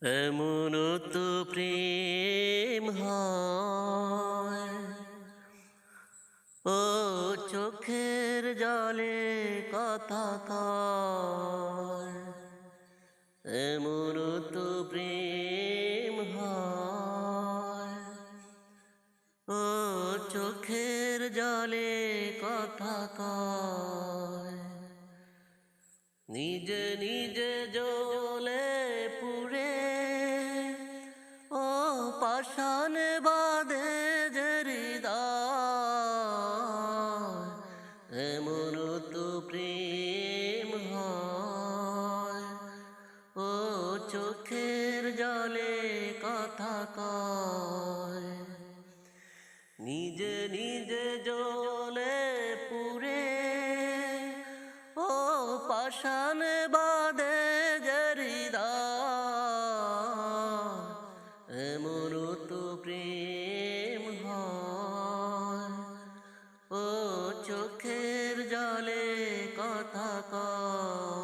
এমন তো প্রেম হয়, ও চোখের জলে কথা কয়। এমন তো প্রেম হয়, ও চোখের জলে কথা কয়। নিজে নিজে জ্বলে পুড়ে, ও পাষাণ বাঁধে যে হৃদয়। এমন তো প্রেম হয়, ও চোখের জলে কথা কয়। নিজে নিজে জ্বলে পুড়ে, ও পাষাণ বাঁধে যে হৃদয়। এমন তো প্রেম হয়, ও চোখের জলে কথা কয়।